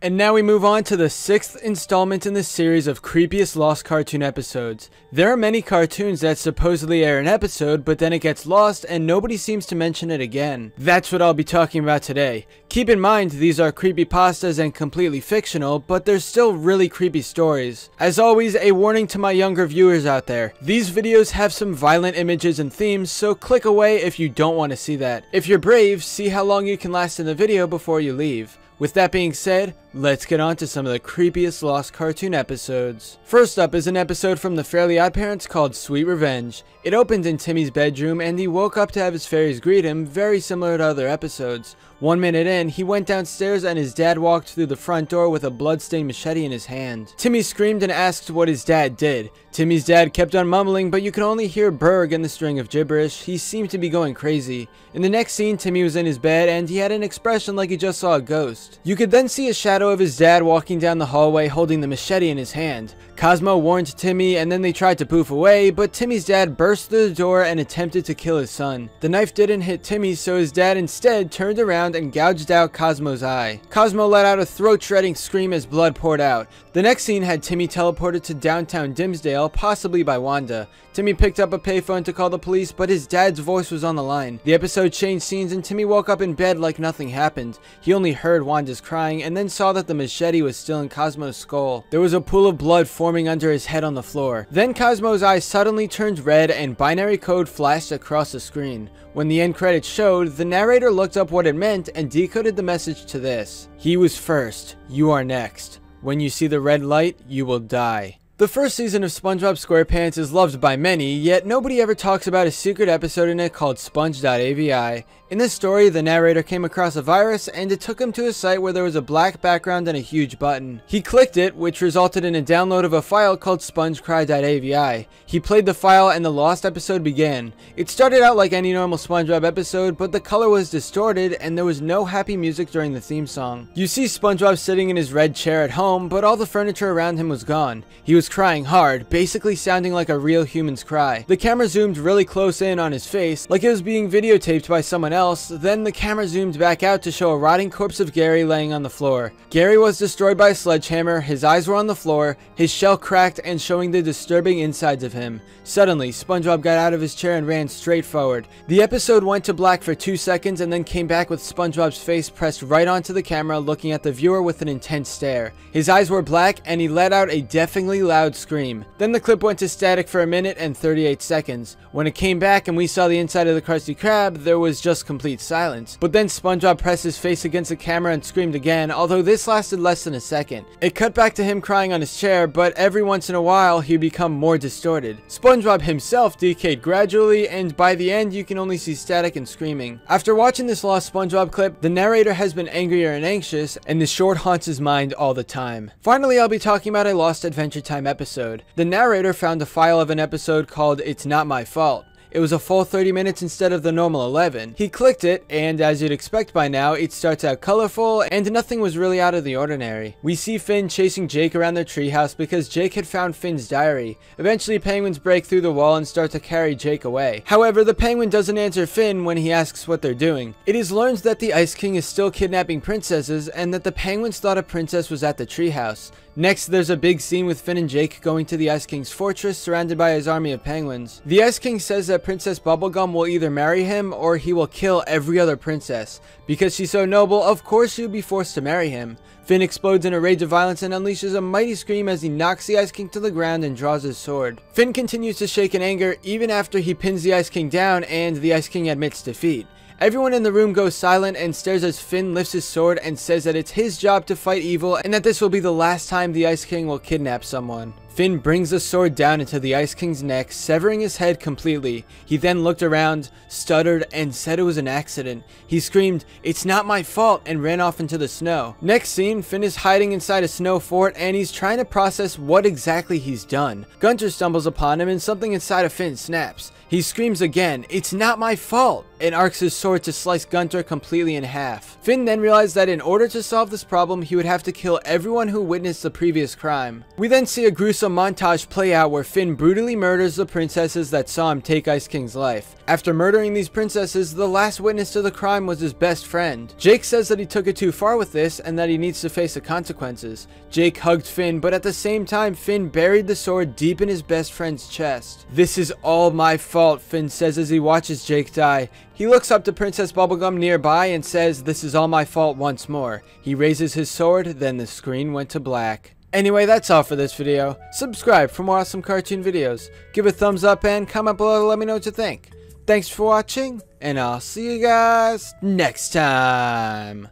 And now we move on to the 6th installment in the series of Creepiest Lost Cartoon Episodes. There are many cartoons that supposedly air an episode, but then it gets lost and nobody seems to mention it again. That's what I'll be talking about today. Keep in mind, these are creepypastas and completely fictional, but they're still really creepy stories. As always, a warning to my younger viewers out there. These videos have some violent images and themes, so click away if you don't want to see that. If you're brave, see how long you can last in the video before you leave. With that being said, let's get on to some of the creepiest Lost cartoon episodes. First up is an episode from the Fairly OddParents called Sweet Revenge. It opened in Timmy's bedroom and he woke up to have his fairies greet him, very similar to other episodes. 1 minute in, he went downstairs and his dad walked through the front door with a bloodstained machete in his hand. Timmy screamed and asked what his dad did. Timmy's dad kept on mumbling, but you could only hear Berg in the string of gibberish. He seemed to be going crazy. In the next scene, Timmy was in his bed and he had an expression like he just saw a ghost. You could then see a shadow of his dad walking down the hallway holding the machete in his hand. Cosmo warned Timmy and then they tried to poof away, but Timmy's dad burst through the door and attempted to kill his son. The knife didn't hit Timmy, so his dad instead turned around and gouged out Cosmo's eye. Cosmo let out a throat-shredding scream as blood poured out. The next scene had Timmy teleported to downtown Dimsdale, possibly by Wanda. Timmy picked up a payphone to call the police, but his dad's voice was on the line. The episode changed scenes and Timmy woke up in bed like nothing happened. He only heard Wanda's crying and then saw that the machete was still in Cosmo's skull. There was a pool of blood forming under his head on the floor. Then Cosmo's eyes suddenly turned red and binary code flashed across the screen. When the end credits showed, the narrator looked up what it meant and decoded the message to this: "He was first, you are next. When you see the red light, you will die." The first season of SpongeBob SquarePants is loved by many, yet nobody ever talks about a secret episode in it called sponge.avi. In this story, the narrator came across a virus and it took him to a site where there was a black background and a huge button. He clicked it, which resulted in a download of a file called spongecry.avi. He played the file and the lost episode began. It started out like any normal SpongeBob episode, but the color was distorted and there was no happy music during the theme song. You see SpongeBob sitting in his red chair at home, but all the furniture around him was gone. He was crying hard, basically sounding like a real human's cry. The camera zoomed really close in on his face, like it was being videotaped by someone else. Then the camera zoomed back out to show a rotting corpse of Gary laying on the floor. Gary was destroyed by a sledgehammer, his eyes were on the floor, his shell cracked and showing the disturbing insides of him. Suddenly, SpongeBob got out of his chair and ran straight forward. The episode went to black for 2 seconds and then came back with SpongeBob's face pressed right onto the camera, looking at the viewer with an intense stare. His eyes were black and he let out a deafeningly loud scream. Then the clip went to static for 1 minute and 38 seconds. When it came back and we saw the inside of the Krusty Krab, there was just complete silence. But then SpongeBob pressed his face against the camera and screamed again, although this lasted less than a second. It cut back to him crying on his chair, but every once in a while he'd become more distorted. SpongeBob himself decayed gradually, and by the end you can only see static and screaming. After watching this lost SpongeBob clip, the narrator has been angrier and anxious, and the short haunts his mind all the time. Finally, I'll be talking about a Lost Adventure Time episode. The narrator found a file of an episode called It's Not My Fault. It was a full 30 minutes instead of the normal 11. He clicked it, and as you'd expect by now, it starts out colorful, and nothing was really out of the ordinary. We see Finn chasing Jake around their treehouse because Jake had found Finn's diary. Eventually, penguins break through the wall and start to carry Jake away. However, the penguin doesn't answer Finn when he asks what they're doing. It is learned that the Ice King is still kidnapping princesses, and that the penguins thought a princess was at the treehouse. Next, there's a big scene with Finn and Jake going to the Ice King's fortress surrounded by his army of penguins. The Ice King says that Princess Bubblegum will either marry him or he will kill every other princess. Because she's so noble, of course she would be forced to marry him. Finn explodes in a rage of violence and unleashes a mighty scream as he knocks the Ice King to the ground and draws his sword. Finn continues to shake in anger even after he pins the Ice King down and the Ice King admits defeat. Everyone in the room goes silent and stares as Finn lifts his sword and says that it's his job to fight evil and that this will be the last time the Ice King will kidnap someone. Finn brings the sword down into the Ice King's neck, severing his head completely. He then looked around, stuttered, and said it was an accident. He screamed, "It's not my fault," and ran off into the snow. Next scene, Finn is hiding inside a snow fort and he's trying to process what exactly he's done. Gunter stumbles upon him and something inside of Finn snaps. He screams again, "It's not my fault!" and arcs his sword to slice Gunter completely in half. Finn then realized that in order to solve this problem, he would have to kill everyone who witnessed the previous crime. We then see a gruesome montage play out where Finn brutally murders the princesses that saw him take Ice King's life. After murdering these princesses, the last witness to the crime was his best friend. Jake says that he took it too far with this and that he needs to face the consequences. Jake hugged Finn, but at the same time, Finn buried the sword deep in his best friend's chest. "This is all my fault," Finn says as he watches Jake die. He looks up to Princess Bubblegum nearby and says, "This is all my fault" once more. He raises his sword, then the screen went to black. Anyway, that's all for this video. Subscribe for more awesome cartoon videos. Give a thumbs up and comment below to let me know what you think. Thanks for watching, and I'll see you guys next time.